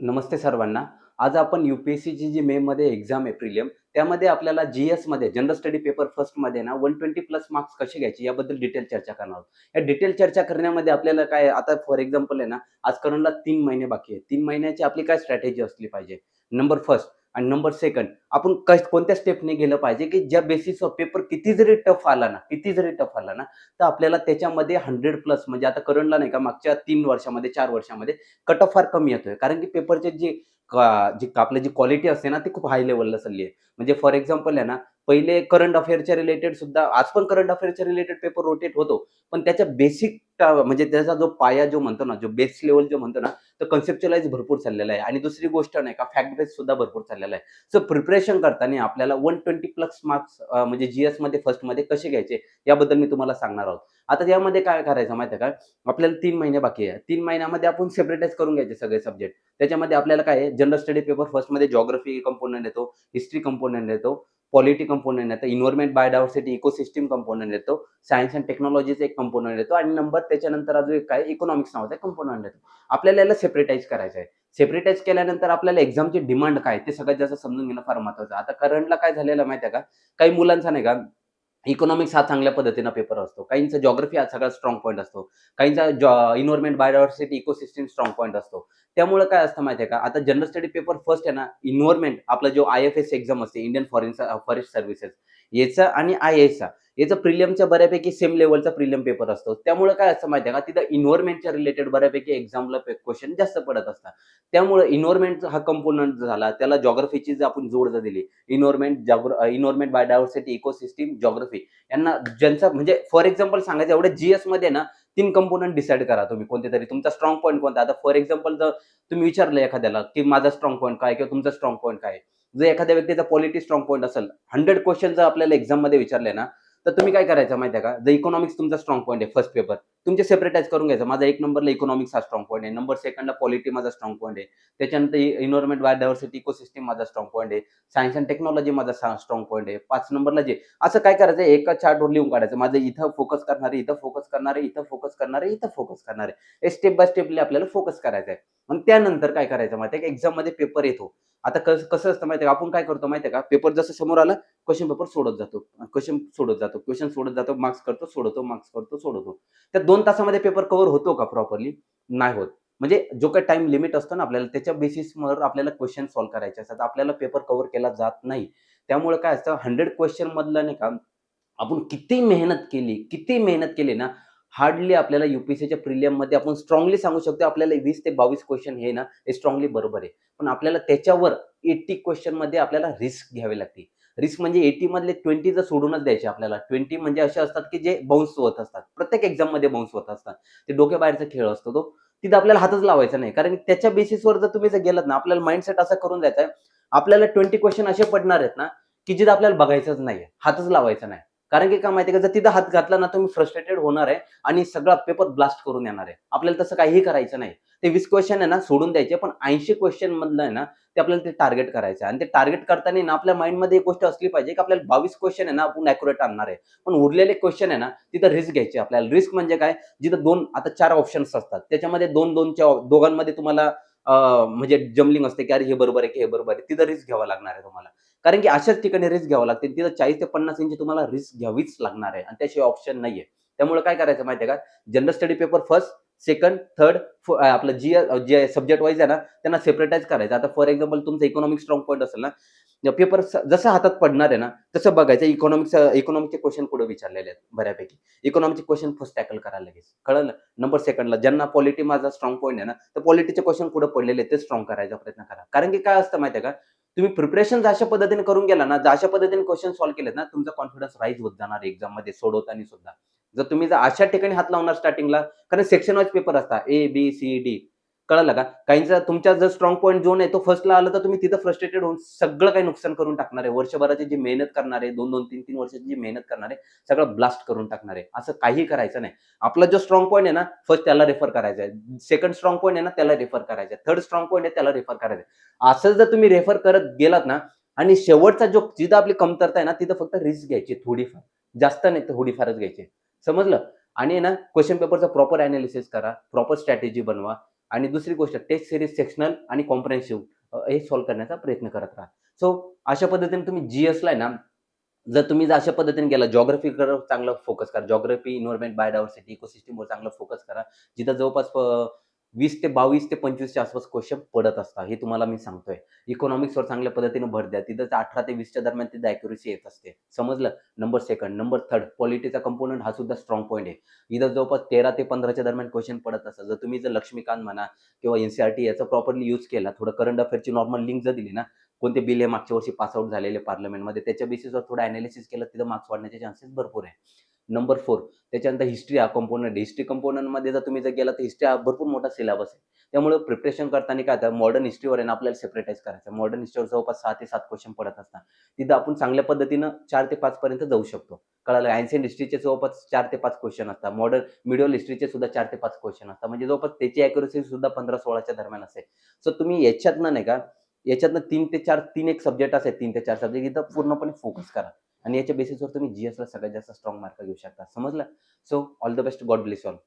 नमस्ते सर्वांना. आज आपण यू-पी-एस-सीची जी मेमध्ये एक्झाम आहे प्रिलिम, त्यामध्ये आपल्याला जी-एसमध्ये जनरल स्टडी पेपर फर्स्टमध्ये ना 120 प्लस मार्क्स कसे घ्यायचे याबद्दल डिटेल चर्चा करणार आहोत. या डिटेल चर्चा करण्यामध्ये आपल्याला काय आता फॉर एक्झाम्पल आहे ना, आज करंटला 3 महिने बाकी आहेत. 3 महिन्याची आपली काय स्ट्रॅटेजी असली पाहिजे. नंबर फर्स्ट आणि नंबर सेकंड आपण कोणत्या स्टेपने गेलं पाहिजे, की ज्या बेसिसवर पेपर किती जरी टफ आला ना, तर आपल्याला त्याच्यामध्ये 100 प्लस म्हणजे आता करंटला नाही का मागच्या 3 वर्षामध्ये, 4 वर्षामध्ये कट ऑफ फार कमी येतोय. कारण की पेपरचे जी आपली जी क्वालिटी असते ना, ती खूप हाय लेव्हलला चालली आहे. म्हणजे फॉर एक्झाम्पल आहे ना, पहिले करंट अफेअरच्या रिलेटेड सुद्धा आज पण करंट अफेअरच्या रिलेटेड पेपर रोटेट होतो. पण त्याच्या बेसिक म्हणजे त्याचा जो पाया जो म्हणतो ना, जो बेस लेव्हल जो म्हणतो ना, तो कन्सेप्च्युअलाइज भरपूर चाललेला आहे आणि दुसरी गोष्ट नाही का फॅक्ट बेस सुद्धा भरपूर चाललेला आहे. सो प्रिपरेशन करताना आपल्याला 120 प्लस मार्क्स म्हणजे जी-एसमध्ये फर्स्टमध्ये कसे घ्यायचे याबद्दल मी तुम्हाला सांगणार आहोत. आता यामध्ये काय करायचं माहिती आहे का? आपल्याला 3 महिने बाकी आहे. 3 महिन्यामध्ये आपण सेपरेटाइज करून घ्यायचे सगळे सब्जेक्ट. त्याच्यामध्ये आपल्याला काय आहे जनरल स्टडी पेपर फर्स्टमध्ये जिओग्राफी कंपोनंट येतो, हिस्ट्री कंपोनंट येतो, पॉलिटी कंपोनंट येतो, एन्व्हायर्नमेंट बायोडायव्हर्सिटी इकोसिस्टम कंपोनंट येतो, सायन्स एंड टेक्नॉलॉजीचा एक कंपोनंट येतो आणि नंबर त्याच्यानंतर अजून एक काय इकॉनॉमिक्स नावाचा कंपोनंट येतो. आपल्याला याला सेपरेटाइज करायचं आहे. सेपरेटाइज केल्यानंतर आपल्याला एक्झामची डिमांड काय ते सगळ्यात जास्त समजून घेणं फार महत्त्वाचं आहे. आता करंटला काय झालेलं आहे माहिती आहे का? काही मुलांचा नाही का इकॉनॉमिक्स हा चांगल्या पद्धतीनं पेपर असतो. काहींचा जिओग्राफी हा सगळ्यात स्ट्राँग पॉइंट असतो. काहींचा environment biodiversity ecosystem strong point असतो. त्यामुळे काय असतं माहिती आहे का? आता जनरल स्टडी पेपर फर्स्ट आहे ना, एन्व्हायर्नमेंट आपला जो आय-एफ-एस एक्झाम असते, इंडियन फॉरेस्ट सर्व्हिसेस याचा आणि आय-ए-एसचा याचा प्रिलिमच्या बऱ्यापैकी सेम लेव्हलचा प्रिलिम पेपर असतो. त्यामुळे काय असतं माहिती आहे का? तिथं एन्व्हायर्नमेंटच्या रिलेटेड बऱ्यापैकी एक्झामला क्वेश्चन जास्त पडत असतात. त्यामुळे एन्व्हायर्नमेंट हा कंपोनंट झाला. त्याला जिओग्राफीची जर आपण जोड जर दिली, एन्व्हायर्नमेंट बायोडायव्हर्सिटी इकोसिस्टम जिओग्राफी यांना ज्यांचा म्हणजे फॉर एक्झाम्पल सांगायचं एवढ्या जी-एसमध्ये ना 3 कंपोनंट डिसाईड करा तुम्ही कोणते तरी. तुमचा स्ट्राँग पॉइंट कोणता? आता फॉर एक्झाम्पल जर तुम्ही विचारलं एखाद्याला, की माझा स्ट्राँग पॉइंट काय आहे किंवा तुमचा स्ट्राँग पॉइंट काय आहे? जर एखाद्या व्यक्तीचा पॉलिटी स्ट्राँग पॉइंट असेल, 100 क्वेशन जर आपल्याला एक्झाममध्ये विचारले ना, तर तुम्ही काय करायचं माहिती आहे का? जर इकॉनॉमिक्स तुमचा स्ट्राँग पॉइंट आहे फर्स्ट पेपर, तुमचे सेपरेटाइज करून घ्यायचं. माझा 1 नंबरला इकॉनॉमिक्स हा स्ट्राँग पॉइंट आहे. नंबर सेकंडला पॉलिटी माझा स्ट्राँग पॉइंट आहे. त्याच्यानंतर एन्व्हायर्नमेंट बायोडायव्हर्सिटी इकोसिस्टम माझा स्ट्राँग पॉइंट आहे. सायन्स एंड टेक्नॉलॉजी माझा स्ट्राँग पॉइंट आहे. 5 नंबरला जे असं काय करायचं एका चार्टवर लिहून काढायचं. माझं इथं फोकस करणार आहे, इथं फोकस करणार आहे, इथं फोकस करणार आहे, इथं फोकस करणार आहे. हे स्टेप बाय स्टेपली आपल्याला फोकस करायचं आहे. आणि त्यानंतर काय करायचं माहिती आहे का एक्झाममध्ये पेपर येतो. आता कसं असतं माहिती आहे का? आपण काय करतो माहिती आहे का? पेपर जसं समोर आला क्वेशन पेपर सोडत जातो. क्वेशन सोडत जातो. क्वेशन सोडत जातो. मार्क्स करतो, सोडवतो, मार्क्स करतो, सोडवतो. त्या 2 तासामध्ये पेपर कव्हर होतो का प्रॉपरली? नाही होत. म्हणजे जो काही टाईम लिमिट असतो ना आपल्याला त्याच्या बेसिसवर आपल्याला क्वेशन सॉल्व्ह करायचे असतात. आपल्याला पेपर कव्हर केला जात नाही. त्यामुळे काय असतं 100 क्वेशन मधलं नाही का आपण किती मेहनत केली ना, हार्डली आपल्याला यू-पी-एस-सीच्या प्रिलिममध्ये आपण स्ट्राँगली सांगू शकतो आपल्याला 20 ते 22 क्वेशन हे ना, हे स्ट्राँगली बरोबर आहे. पण आपल्याला त्याच्यावर 80 क्वेशनमध्ये आपल्याला रिस्क घ्यावी लागते. रिस्क म्हणजे 80 मधले 20 जर सोडूनच द्यायचे आपल्याला. 20 म्हणजे असे असतात, की जे बाउन्स होत असतात. प्रत्येक एक्झाममध्ये बाउन्स होत असतात. ते डोक्याबाहेरचा खेळ असतो तो. तिथं आपल्याला हातच लावायचा नाही. कारण त्याच्या बेसिसवर जर तुम्ही जर गेलात ना, आपल्याला माइंडसेट असा करून द्यायचा आहे, आपल्याला 20 क्वेशन असे पडणार आहेत ना, की जिथं आपल्याला बघायचंच नाहीये. हातच लावायचा नाही. कारण की काय माहिती आहे का, जर तिथं हात घातला ना, तुम्ही फ्रस्ट्रेटेड होणार आहे आणि सगळा पेपर ब्लास्ट करून येणार आहे. आपल्याला तसं काहीही करायचं नाही. ते 20 क्वेशन आहे ना, सोडून द्यायचे. पण 80 क्वेशन मधलं आहे ना, ते आपल्याला ते टार्गेट करायचं आहे आणि ते टार्गेट करताना ना, आपल्या माइंडमध्ये एक गोष्ट असली पाहिजे, की आपल्याला 22 क्वेशन आहे ना, आपण ॲक्युरेट आणणार आहे. पण उरलेले क्वेशन आहे ना, तिथं रिस्क घ्यायची आपल्याला. रिस्क म्हणजे काय? जिथं 2 आता 4 ऑप्शन्स असतात. त्याच्यामध्ये 2-2च्या दोघांमध्ये तुम्हाला म्हणजे जमलिंग असते, की अरे हे बरोबर आहे, की हे बरोबर आहे. तिथं रिस्क घ्यावं लागणार आहे तुम्हाला. कारण की अशाच ठिकाणी रिस्क घ्यावं लागते. तिथं 40 ते 50 इंची तुम्हाला रिस्क घ्यावीच लागणार आहे आणि त्याशिवाय ऑप्शन नाहीये. त्यामुळे काय करायचं माहिती आहे का? General study paper first, second, third आपलं जे सब्जेक्ट वाईज आहे ना, त्यांना सेपरेटाइज करायचं. आता फॉर एक्झाम्पल तुमचं इकॉनॉमिक स्ट्राँग पॉइंट असेल ना, पेपर जसं हातात पडणार आहे ना, तसं बघायचं इकॉनॉमिकचे क्वेशन कुठे विचारलेले आहेत बऱ्यापैकी. इकॉनॉमिकचे क्वेशन फर्स्ट टॅकल करा लगेच. कळलं? नंबर सेकंडला ज्यांना पॉलिटी माझा स्ट्राँग पॉइंट आहे ना, तर पॉलिटीचे क्वेशन कुठे पडलेले आहेत ते स्ट्राँग करायचा प्रयत्न करा. कारण की काय असतं माहिती आहे का? तुम्ही प्रिपरेशन अशा पद्धतीने करून गेला ना, जर अशा पद्धतीने क्वेशन सॉल्व्ह केलेत ना, तुमचा कॉन्फिडन्स राईज होत जाणार एक्झाममध्ये सोडवताना सुद्धा. जर तुम्ही अशा ठिकाणी हात लावणार स्टार्टिंगला, कारण सेक्शन वाईज पेपर असतात. ए, बी, सी, डी. कळालं का? काहींचा तुमचा जर स्ट्राँग पॉइंट झोन आहे तो फर्स्टला आला तर तुम्ही तिथं फ्रस्ट्रेटेड होऊन सगळं काही नुकसान करून टाकणार आहे. वर्षभराची जी मेहनत करणार आहे, 2-2, 3-3 वर्षाची जी मेहनत करणार आहे, सगळं ब्लास्ट करून टाकणार आहे. असं काही करायचं नाही. आपला जो स्ट्राँग पॉइंट आहे ना, फर्स्ट त्याला रेफर करायचा आहे. सेकंड स्ट्राँग पॉइंट आहे ना, त्याला रेफर करायचं आहे. थर्ड स्ट्राँग पॉइंट आहे त्याला रेफर करायचं आहे. असं जर तुम्ही रेफर करत गेलात ना आणि शेवटचा जो जिथं आपली कमतरता आहे ना, तिथं फक्त रिस्क घ्यायची थोडीफार. जास्त नाही थोडीफारच घ्यायची. समजलं? आणि आहे ना क्वेशन पेपरचा प्रॉपर एनालिसिस करा, प्रॉपर स्ट्रॅटेजी बनवा आणि दुसरी गोष्ट टेस्ट सिरीज सेक्शनल आणि कॉम्प्रिहेन्सिव्ह हे सॉल्व्ह करण्याचा प्रयत्न करत राहा. सो अशा पद्धतीने तुम्ही जीएसला आहे ना, जर अशा पद्धतीने गेला जिओग्राफीकडे चांगला फोकस करा. जिओग्राफी, एन्व्हायर्नमेंट, बायोडायव्हर्सिटी, इकोसिस्टमवर चांगला फोकस करा. जिथं जवळपास 20 ते 22 ते 25 च्या आसपास क्वेश्चन पडत असतात. हे तुम्हाला मी सांगतोय. इकॉनॉमिक्सवर चांगल्या पद्धतीने भर द्या. तिथं 18 ते 20 च्या दरम्यान तिथं ॲक्युरसी येत असते. समजलं? Number second. नंबर थर्ड पॉलिटीचा कंपोनंट हा सुद्धा स्ट्राँग पॉइंट आहे. इथं जवळपास 13 ते 15 च्या दरम्यान क्वेश्चन पडत असतात. जर तुम्ही लक्ष्मीकांत म्हणा किंवा एन-सी-आर-टी याचा प्रॉपरली यूज केला, थोडं करंट अफेअरची नॉर्मल लिंक जर दिली ना, कोणते बिल हे मागच्या वर्षी पास आउट झालेले पार्लमेंटमध्ये, त्याच्या बेसिसवर थोडं एनालिसिस केलं, तिथं मार्क्स वाढण्याचे चान्सेस भरपूर आहे. नंबर 4 त्याच्यानंतर हिस्ट्री हा कंपोनंट. हिस्ट्री कंपोनंटमध्ये जर तुम्ही गेला तर हिस्ट्री हा भरपूर मोठा सिलेबस आहे. त्यामुळे प्रिपरेशन करताना काय होतं, मॉडर्न हिस्ट्रीवर आहे ना आपल्याला सेपरेटाइज करायचं. मॉडर्न हिस्ट्रीवर जवळपास 6 ते 7 क्वेश्चन पडत असतात. तिथं आपण चांगल्या पद्धतीनं 4 ते 5 पर्यंत जाऊ शकतो. कळालं? एन्शियंट हिस्ट्रीचे जवळपास 4 ते 5 क्वेश्चन असतात. मॉडर्न मिडल हिस्ट्रीचे सुद्धा 4 ते 5 क्वेश्चन असतात. म्हणजे जवळपास त्याची ॲक्युरसी सुद्धा 15-16च्या दरम्यान असेल. सो तुम्ही याच्यातनं नाही का, याच्यातनं 3 ते 4 3 एक सब्जेक्ट असेल, 3 ते 4 सब्जेक्ट इथं पूर्णपणे फोकस करा आणि याच्या बेसिसवर तुम्ही जीएसला सगळ्यात जास्त स्ट्राँग मार्क घेऊ शकता. समजलं? So all the best. God bless you all.